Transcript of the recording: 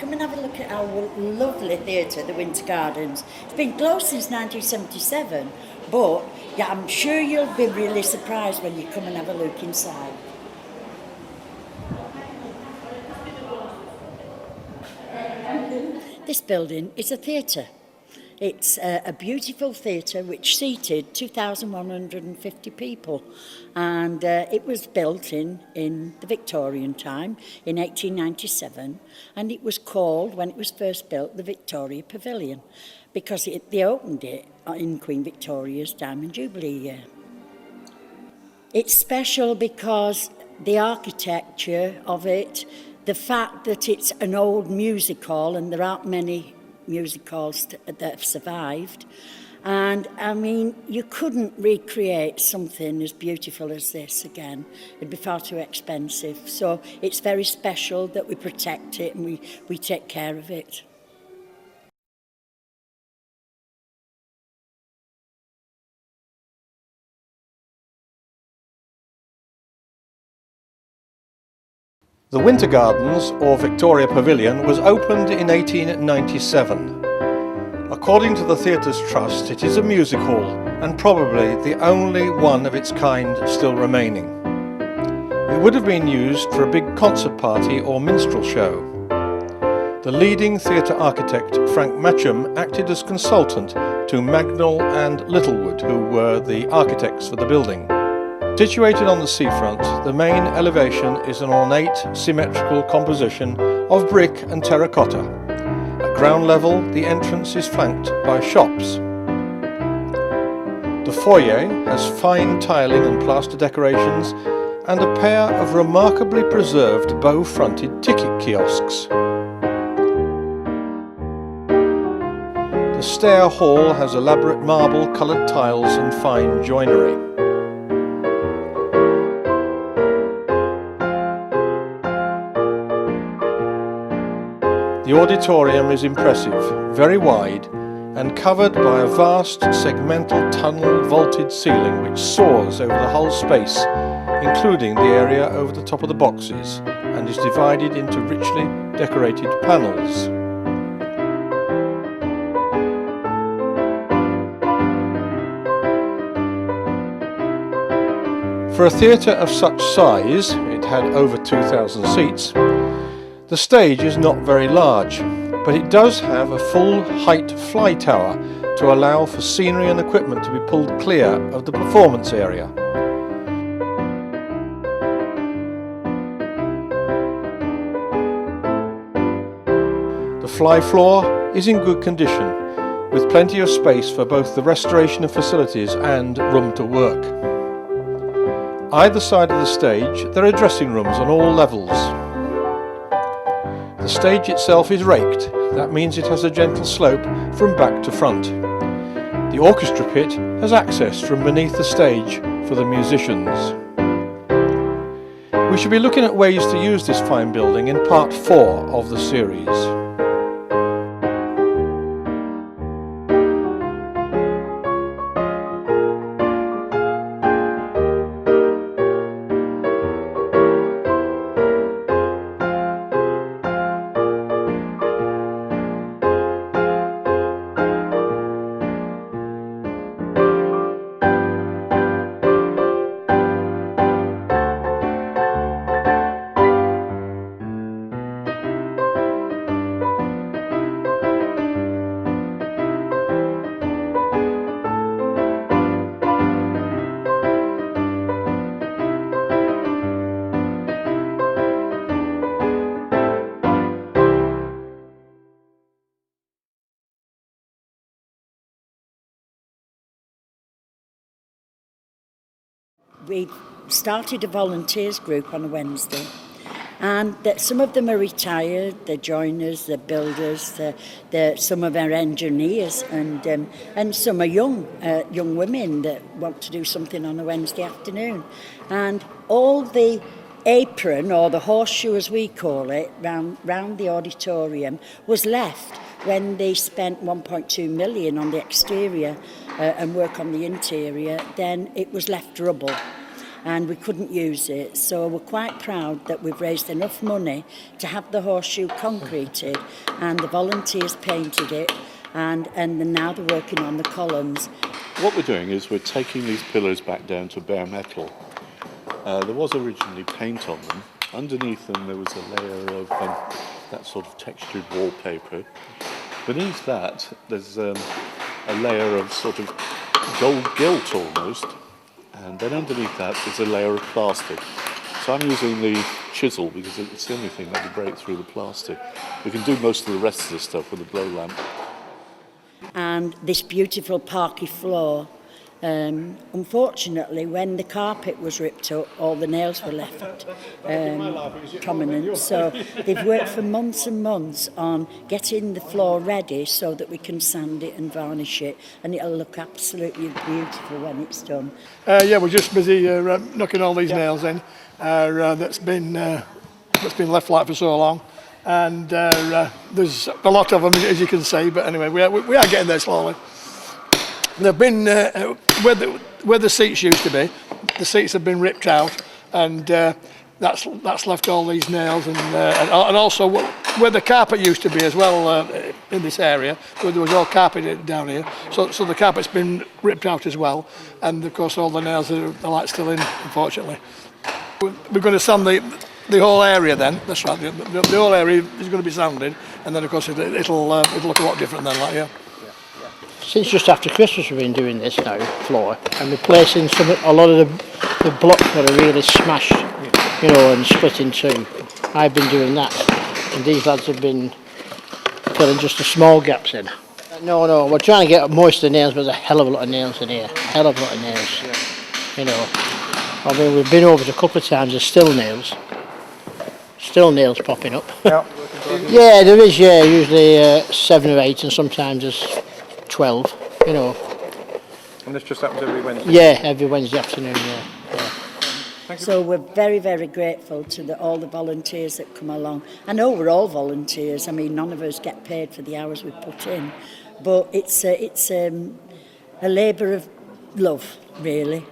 come and have a look at our lovely theatre, the Winter Gardens. It's been closed since 1977, but yeah, I'm sure you'll be really surprised when you come and have a look inside. This building is a theatre. It's a beautiful theatre which seated 2,150 people, and it was built in the Victorian time in 1897, and it was called, when it was first built, the Victoria Pavilion, because they opened it in Queen Victoria's Diamond Jubilee year. It's special because the architecture of it, the fact that it's an old music hall, and there aren't many music halls that have survived, and I mean, you couldn't recreate something as beautiful as this again. It'd be far too expensive, so it's very special that we protect it and we take care of it. The Winter Gardens, or Victoria Pavilion, was opened in 1897. According to the Theatre's Trust, it is a music hall and probably the only one of its kind still remaining. It would have been used for a big concert party or minstrel show. The leading theatre architect, Frank Matcham, acted as consultant to Magnall and Littlewood, who were the architects for the building. Situated on the seafront, the main elevation is an ornate, symmetrical composition of brick and terracotta. At ground level, the entrance is flanked by shops. The foyer has fine tiling and plaster decorations and a pair of remarkably preserved bow-fronted ticket kiosks. The stair hall has elaborate marble-coloured tiles and fine joinery. The auditorium is impressive, very wide, and covered by a vast segmental tunnel vaulted ceiling which soars over the whole space, including the area over the top of the boxes, and is divided into richly decorated panels. For a theatre of such size, it had over 2,000 seats, the stage is not very large, but it does have a full-height fly tower to allow for scenery and equipment to be pulled clear of the performance area. The fly floor is in good condition, with plenty of space for both the restoration of facilities and room to work. Either side of the stage, there are dressing rooms on all levels. The stage itself is raked. That means it has a gentle slope from back to front. The orchestra pit has access from beneath the stage for the musicians. We shall be looking at ways to use this fine building in part 4 of the series. We started a volunteers group on a Wednesday, and some of them are retired, they're joiners, they're builders, some of our engineers, and some are young women that want to do something on a Wednesday afternoon. And all the apron, or the horseshoe as we call it, round the auditorium was left when they spent 1.2 million on the exterior and work on the interior. Then it was left rubble. and we couldn't use it. So we're quite proud that we've raised enough money to have the horseshoe concreted, and the volunteers painted it, and now they're working on the columns. What we're doing is we're taking these pillars back down to bare metal. There was originally paint on them. Underneath them there was a layer of that sort of textured wallpaper. Beneath that there's a layer of sort of gold gilt almost, and then underneath that is a layer of plastic. So I'm using the chisel because it's the only thing that will break through the plastic. We can do most of the rest of the stuff with a blow lamp. And this beautiful parquet floor, unfortunately, when the carpet was ripped up, all the nails were left prominent. So they've worked for months and months on getting the floor ready so that we can sand it and varnish it, and it'll look absolutely beautiful when it's done. Yeah, we're just busy knocking all these nails in. That's been left like for so long, and there's a lot of them, as you can see. But anyway, we are getting there slowly. They've been where the seats used to be. The seats have been ripped out, and that's left all these nails, and also where the carpet used to be as well in this area. Where there was all carpet down here, so the carpet's been ripped out as well, and of course all the nails are still in, unfortunately. We're going to sand the whole area then. That's right. The whole area is going to be sanded, and then of course it'll look a lot different then, like, yeah. Since just after Christmas we've been doing this now, floor, and replacing a lot of the blocks that are really smashed, you know, and split in two. I've been doing that, and these lads have been filling just the small gaps in. No, we're trying to get most of the nails, but there's a hell of a lot of nails in here, hell of a lot of nails, you know. I mean, we've been over it a couple of times, there's still nails popping up. Yeah, there is, usually 7 or 8, and sometimes there's 12, you know. And this just happens every Wednesday? Yeah, every Wednesday afternoon, yeah. So we're very, very grateful to all the volunteers that come along. I know we're all volunteers. I mean, none of us get paid for the hours we put in, but it's a labour of love, really.